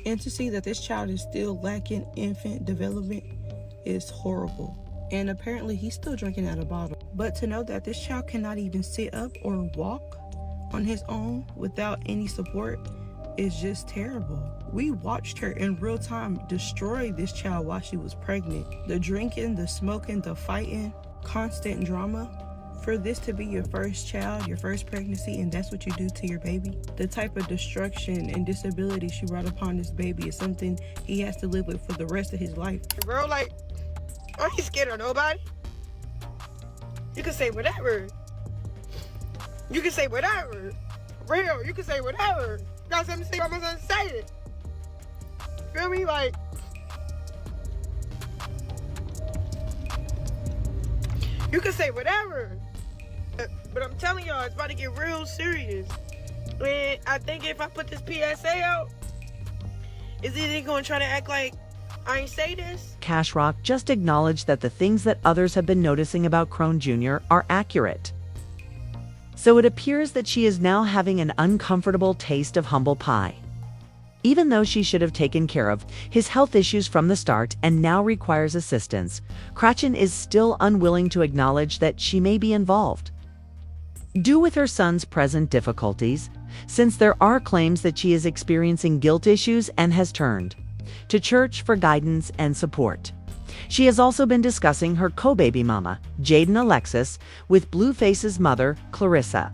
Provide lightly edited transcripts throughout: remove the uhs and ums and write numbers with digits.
And to see that this child is still lacking infant development is horrible. And apparently he's still drinking out of a bottle. But to know that this child cannot even sit up or walk on his own without any support is just terrible. We watched her in real time destroy this child while she was pregnant. The drinking, the smoking, the fighting, constant drama. For this to be your first child, your first pregnancy, and that's what you do to your baby. The type of destruction and disability she brought upon this baby is something he has to live with for the rest of his life. Bro, like, aren't you scared of nobody? You can say whatever. You can say whatever. Real, you can say whatever. You got something to say, I'm gonna say it. Feel me? Like, you can say whatever. But I'm telling y'all, it's about to get real serious. And I think if I put this PSA out, is either gonna try to act like I ain't say this? Cashrock just acknowledged that the things that others have been noticing about Crone Jr. are accurate. So it appears that she is now having an uncomfortable taste of humble pie. Even though she should have taken care of his health issues from the start and now requires assistance, Chrisean is still unwilling to acknowledge that she may be involved. Due with her son's present difficulties, since there are claims that she is experiencing guilt issues and has turned to church for guidance and support. She has also been discussing her co-baby mama, Jaden Alexis, with Blueface's mother, Clarissa,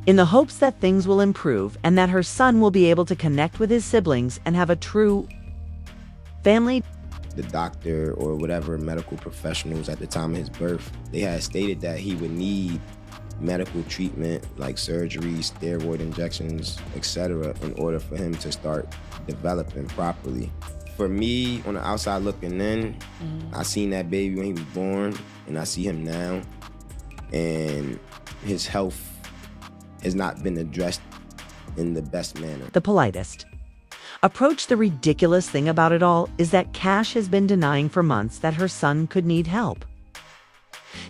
in the hopes that things will improve and that her son will be able to connect with his siblings and have a true family. The doctor or whatever medical professionals at the time of his birth, they had stated that he would need medical treatment like surgery, steroid injections, etc. in order for him to start developing properly. For me, on the outside looking in, I seen that baby when he was born and I see him now, and his health has not been addressed in the best manner. The politest approach. The ridiculous thing about it all is that Cash has been denying for months that her son could need help,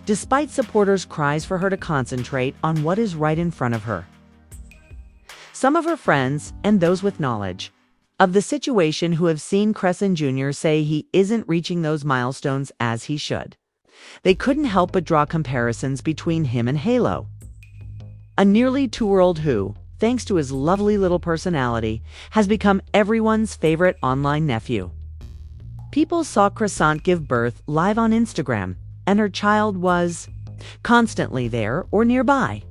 despite supporters' cries for her to concentrate on what is right in front of her. Some of her friends and those with knowledge of the situation who have seen Chrisean Jr. say he isn't reaching those milestones as he should. They couldn't help but draw comparisons between him and Halo, a nearly 2-year-old who, thanks to his lovely little personality, has become everyone's favorite online nephew. People saw Chrisean give birth live on Instagram, and her child was constantly there or nearby.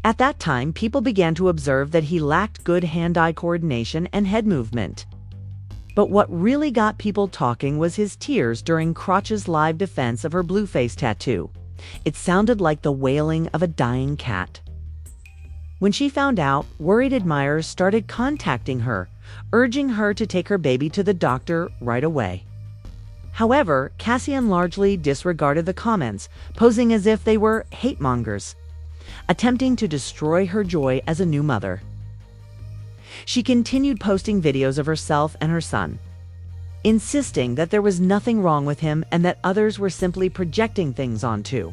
At that time, people began to observe that he lacked good hand-eye coordination and head movement. But what really got people talking was his tears during Crotch's live defense of her Blueface tattoo. It sounded like the wailing of a dying cat. When she found out, worried admirers started contacting her, urging her to take her baby to the doctor right away. However, Chrisean largely disregarded the comments, posing as if they were hate mongers, attempting to destroy her joy as a new mother. She continued posting videos of herself and her son, insisting that there was nothing wrong with him and that others were simply projecting things onto.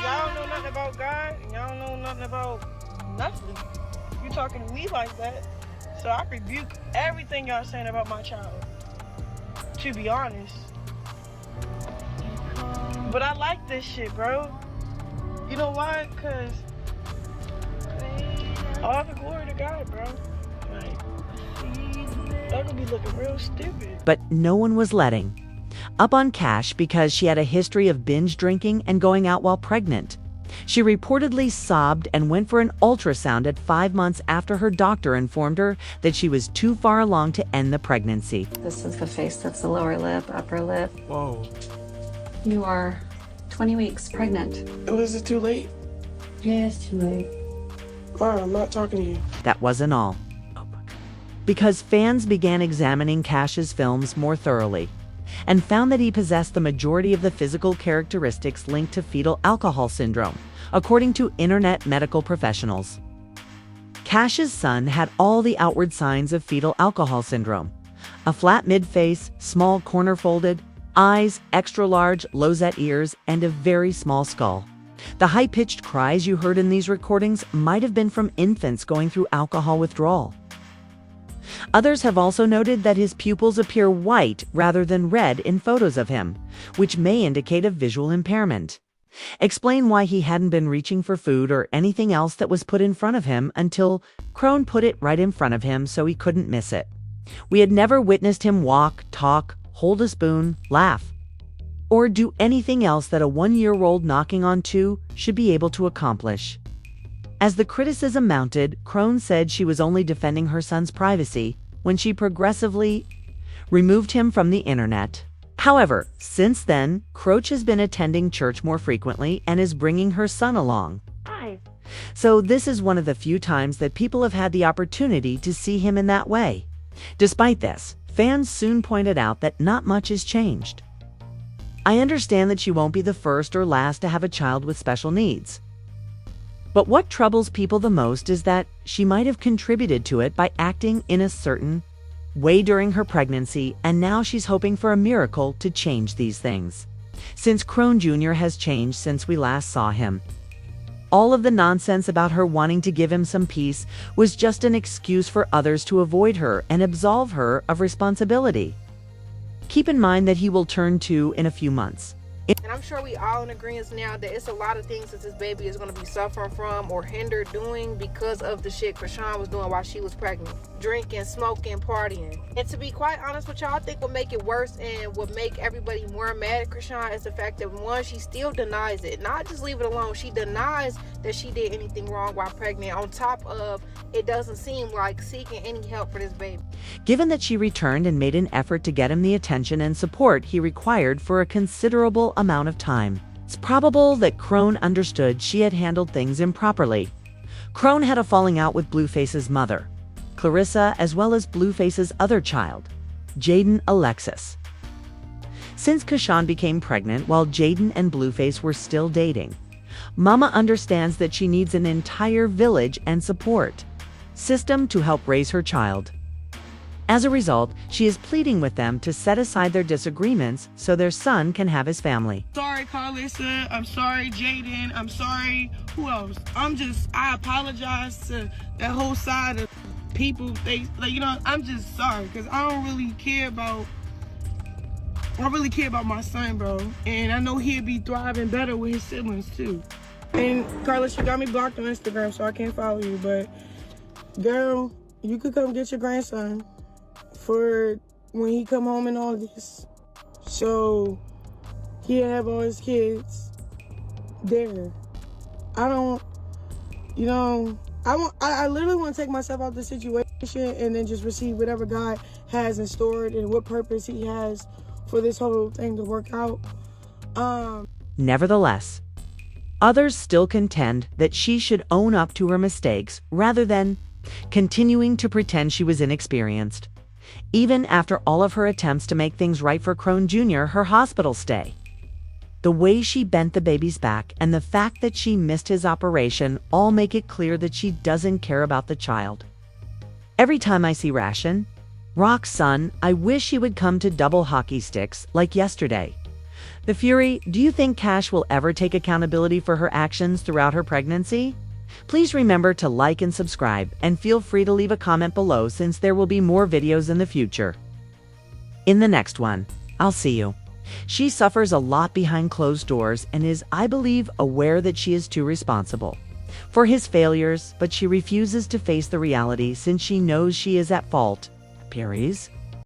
Y'all know nothing about God, and y'all know nothing about nothing. You talking to me like that, so I rebuke everything y'all saying about my child, to be honest. But I like this shit, bro. You know why? Because all the glory to God, bro. Like, that could be looking real stupid. But no one was letting up on Cash because she had a history of binge drinking and going out while pregnant. She reportedly sobbed and went for an ultrasound at 5 months after her doctor informed her that she was too far along to end the pregnancy. This is the face, that's the lower lip, upper lip. Whoa. You are 20 weeks pregnant. Was it too late? Yeah, it's too late. Mom, I'm not talking to you. That wasn't all. Because fans began examining Cash's films more thoroughly and found that he possessed the majority of the physical characteristics linked to fetal alcohol syndrome, according to internet medical professionals. Cash's son had all the outward signs of fetal alcohol syndrome: a flat mid-face, small corner-folded eyes, extra-large rosette ears, and a very small skull. The high-pitched cries you heard in these recordings might have been from infants going through alcohol withdrawal. Others have also noted that his pupils appear white rather than red in photos of him, which may indicate a visual impairment. Explain why he hadn't been reaching for food or anything else that was put in front of him until Crone put it right in front of him so he couldn't miss it. We had never witnessed him walk, talk, hold a spoon, laugh, or do anything else that a 1-year-old knocking on 2 should be able to accomplish. As the criticism mounted, Crone said she was only defending her son's privacy when she progressively removed him from the internet. However, since then, Croce has been attending church more frequently and is bringing her son along. So this is one of the few times that people have had the opportunity to see him in that way. Despite this, fans soon pointed out that not much has changed. I understand that she won't be the first or last to have a child with special needs. But what troubles people the most is that she might have contributed to it by acting in a certain way during her pregnancy, and now she's hoping for a miracle to change these things. Since Crone Jr. has changed since we last saw him. All of the nonsense about her wanting to give him some peace was just an excuse for others to avoid her and absolve her of responsibility. Keep in mind that he will turn 2 in a few months. And I'm sure we all in agreement now that it's a lot of things that this baby is going to be suffering from or hindered doing because of the shit Chrisean was doing while she was pregnant. Drinking, smoking, partying. And to be quite honest with y'all, I think what make it worse and what make everybody more mad at Chrisean is the fact that, one, she still denies it. Not just leave it alone. She denies that she did anything wrong while pregnant. On top of, it doesn't seem like seeking any help for this baby. Given that she returned and made an effort to get him the attention and support he required for a considerable amount of time, it's probable that Crone understood she had handled things improperly. Crone had a falling out with Blueface's mother, Clarissa, as well as Blueface's other child, Jaden Alexis. Since Chrisean became pregnant while Jaden and Blueface were still dating, Mama understands that she needs an entire village and support system to help raise her child. As a result, she is pleading with them to set aside their disagreements so their son can have his family. Sorry, Carlissa. I'm sorry, Jaden. I'm sorry. Who else? I apologize to that whole side of people. I'm just sorry because I really care about my son, bro. And I know he'll be thriving better with his siblings too. And Carlos, you got me blocked on Instagram, so I can't follow you. But girl, you could come get your grandson for when he come home in August, so he'll have all his kids there. I literally want to take myself out of the situation and then just receive whatever God has in store and what purpose he has for this whole thing to work out. Nevertheless, others still contend that she should own up to her mistakes rather than continuing to pretend she was inexperienced. Even after all of her attempts to make things right for Crone Jr., her hospital stay, the way she bent the baby's back, and the fact that she missed his operation all make it clear that she doesn't care about the child. Every time I see Rock's son, I wish he would come to double hockey sticks like yesterday. The Fury, do you think Cash will ever take accountability for her actions throughout her pregnancy? Please remember to like and subscribe, and feel free to leave a comment below since there will be more videos in the future. In the next one, I'll see you. She suffers a lot behind closed doors and is, I believe, aware that she is too responsible for his failures, but she refuses to face the reality since she knows she is at fault. Perry's